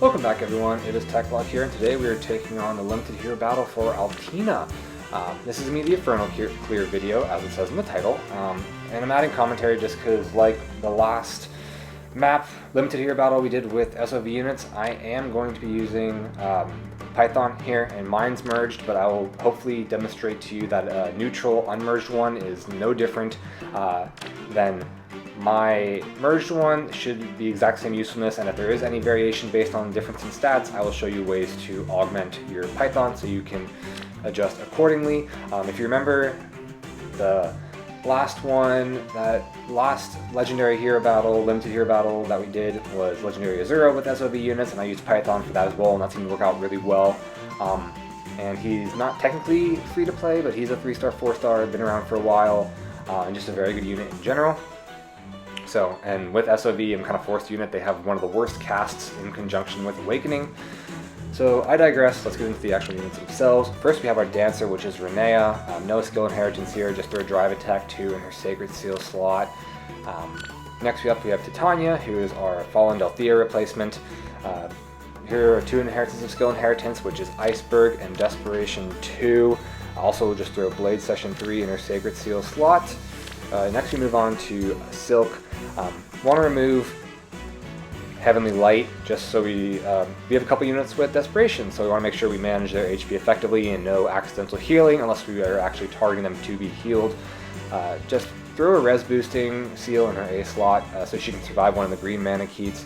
Welcome back everyone, it is Goodluck here, and today we are taking on the limited hero battle for Altina. This is going to be the Infernal clear video, as it says in the title, and I'm adding commentary just because, like the last map limited hero battle we did with SOV units, I am going to be using Python here, and mine's merged, but I will hopefully demonstrate to you that a neutral unmerged one is no different than my merged one. Should be the exact same usefulness, and if there is any variation based on difference in stats, I will show you ways to augment your Python so you can adjust accordingly. If you remember the last one, that last legendary hero battle, limited hero battle that we did was Legendary Azura with SOV units, and I used Python for that as well, and that seemed to work out really well. And he's not technically free to play, but he's a 3-star, 4-star, been around for a while, and just a very good unit in general. So, and with SOV, I'm kind of forced unit. They have one of the worst casts in conjunction with Awakening. So I digress, let's get into the actual units themselves. First we have our Dancer, which is Rinea. No skill inheritance here, just throw a drive attack 2 in her Sacred Seal slot. Next we have Tatiana, who is our Fallen Delthea replacement. Here are 2 inheritances of skill inheritance, which is Iceberg and Desperation 2. Also just throw Blade Session 3 in her Sacred Seal slot. Next we move on to Silque. Want to remove Heavenly Light, just so we have a couple units with Desperation, so we want to make sure we manage their HP effectively and no accidental healing unless we are actually targeting them to be healed. Just throw a res boosting seal in her A slot so she can survive one of the green mana keys.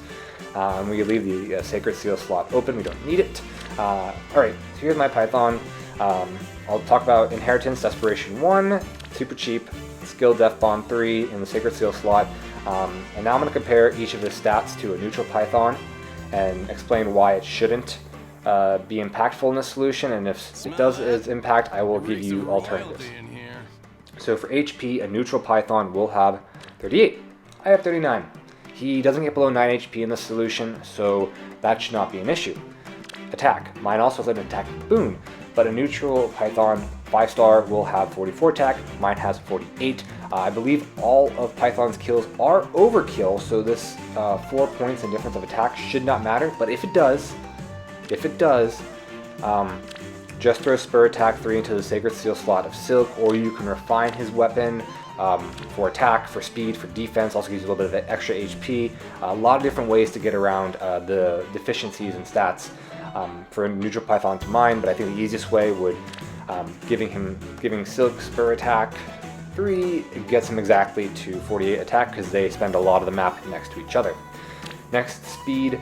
And we leave the Sacred Seal slot open, we don't need it. Alright, so here's my Python. I'll talk about Inheritance, Desperation 1, super cheap, Skill Death Bond 3 in the Sacred Seal slot. And now I'm going to compare each of his stats to a neutral Python and explain why it shouldn't be impactful in this solution, and if it does its impact, I will give you alternatives. So for HP, a neutral Python will have 38. I have 39. He doesn't get below 9 HP in this solution, so that should not be an issue. Attack. Mine also has an attack boon, but a neutral Python 5-star will have 44 attack, mine has 48. I believe all of Python's kills are overkill, so this 4 points in difference of attack should not matter, but if it does, just throw Spur Attack 3 into the Sacred Seal slot of Silque, or you can refine his weapon for attack, for speed, for defense, also gives you a little bit of extra HP. A lot of different ways to get around the deficiencies in stats for a neutral Python to mine, but I think the easiest way would giving Silque Spur Attack 3, it gets him exactly to 48 attack because they spend a lot of the map next to each other. Next, speed.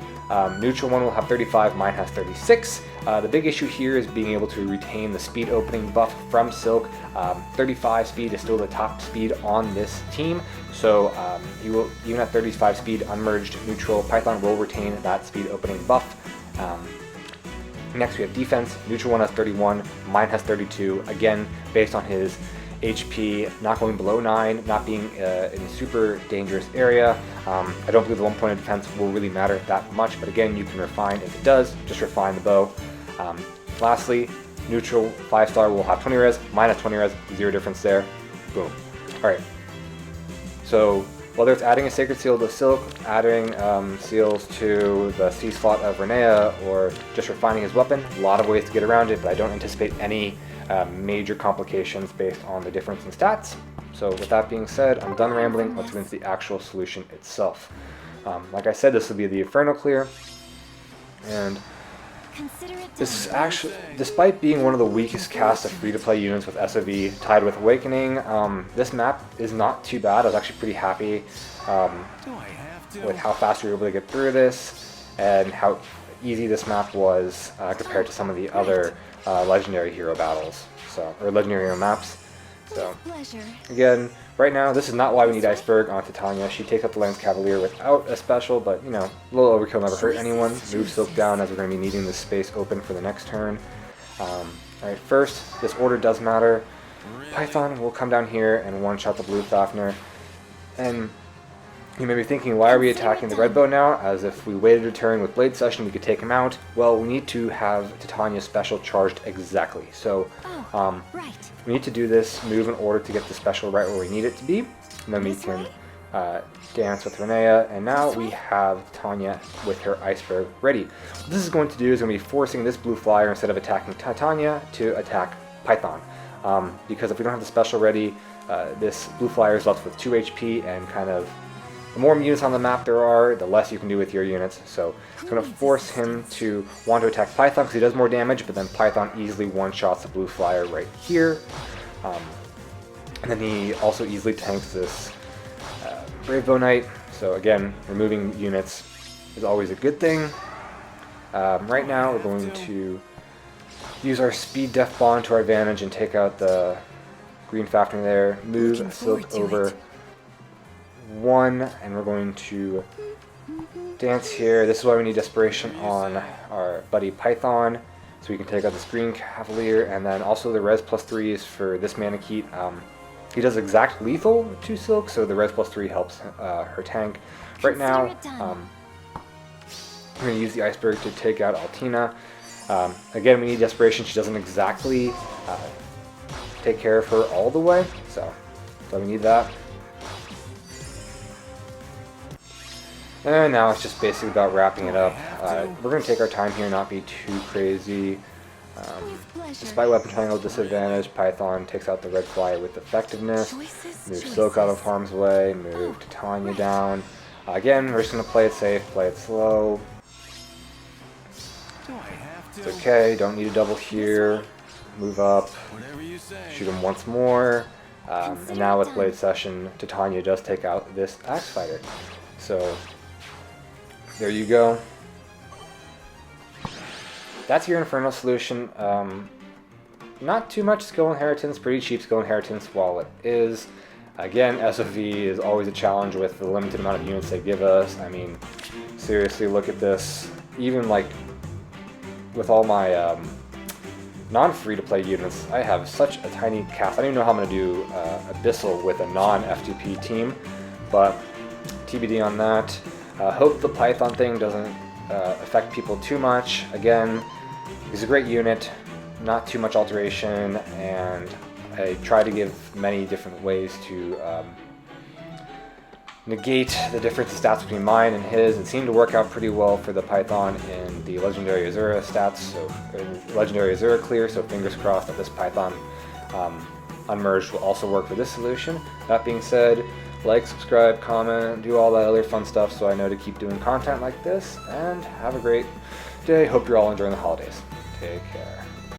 Neutral one will have 35, mine has 36. The big issue here is being able to retain the speed opening buff from Silque. 35 speed is still the top speed on this team, so he will, even at 35 speed, unmerged neutral Python will retain that speed opening buff. Next we have defense. Neutral one has 31, mine has 32, again based on his HP not going below 9, not being in a super dangerous area. I don't believe the 1 point of defense will really matter that much, but again, you can refine if it does, just refine the bow. Lastly, neutral 5-star will have 20 res, mine has 20 res, 0 difference there. Boom. Alright, so whether it's adding a Sacred Seal to Silque, adding seals to the C slot of Rinea, or just refining his weapon, a lot of ways to get around it, but I don't anticipate any major complications based on the difference in stats. So with that being said, I'm done rambling, let's get into the actual solution itself. Like I said, this will be the Infernal clear, and this is actually, despite being one of the weakest casts of free-to-play units with SOV tied with Awakening, this map is not too bad. I was actually pretty happy with how fast we were able to get through this and how easy this map was compared to some of the other legendary hero battles, or legendary hero maps. So again, right now this is not why we need Iceberg on Tatiana. She takes up the Lance Cavalier without a special, but you know, a little overkill never hurt anyone. Move Silque down as we're going to be needing this space open for the next turn. Alright, first, this order does matter. Python will come down here and one-shot the blue Fafnir, and you may be thinking, why are we attacking the red bow now? As if we waited a turn with Blade Session, we could take him out. Well, we need to have Titania's special charged exactly. So we need to do this move in order to get the special right where we need it to be. And then we can dance with Rinea, and now we have Tanya with her Iceberg ready. What this is going to do is going to be forcing this blue flyer, instead of attacking Tatiana, to attack Python. Because if we don't have the special ready, this blue flyer is left with 2 HP, and kind of the more units on the map there are, the less you can do with your units. So it's going to force him to want to attack Python because he does more damage, but then Python easily one-shots the blue flyer right here. And then he also easily tanks this Brave Bow Knight. So again, removing units is always a good thing. Right now we're going to use our Speed Def Bond to our advantage and take out the green factory there. Move Silque over 1, and we're going to dance here. This is why we need Desperation on our buddy Python, so we can take out this green Cavalier, and then also the res +3s for this Manakete. He does exact lethal to Silque, so the res +3 helps her tank. Right now, I'm going to use the Iceberg to take out Altina. Again, we need Desperation. She doesn't exactly take care of her all the way, so we need that. And now it's just basically about wrapping it up. We're going to take our time here, not be too crazy. Despite weapon triangle disadvantage, Python takes out the red flyer with effectiveness. Move Silque out of harm's way. Move Tatiana down. Again, we're just going to play it safe, play it slow. It's okay, don't need a double here. Move up. Shoot him once more. And now with Blade Session, Tatiana does take out this Axe Fighter. So there you go. That's your Infernal solution. Not too much skill inheritance, pretty cheap skill inheritance while it is. Again, SOV is always a challenge with the limited amount of units they give us. I mean, seriously, look at this. Even like with all my non-free-to-play units, I have such a tiny cast. I don't even know how I'm going to do Abyssal with a non-F2P team, but TBD on that. Hope the Python thing doesn't affect people too much. Again, he's a great unit, not too much alteration, and I try to give many different ways to negate the difference in stats between mine and his. It seemed to work out pretty well for the Python in the Legendary Azura stats, so Legendary Azura clear, so fingers crossed that this Python unmerged will also work for this solution. That being said, like, subscribe, comment, do all that other fun stuff so I know to keep doing content like this, and have a great day. Hope you're all enjoying the holidays. Take care.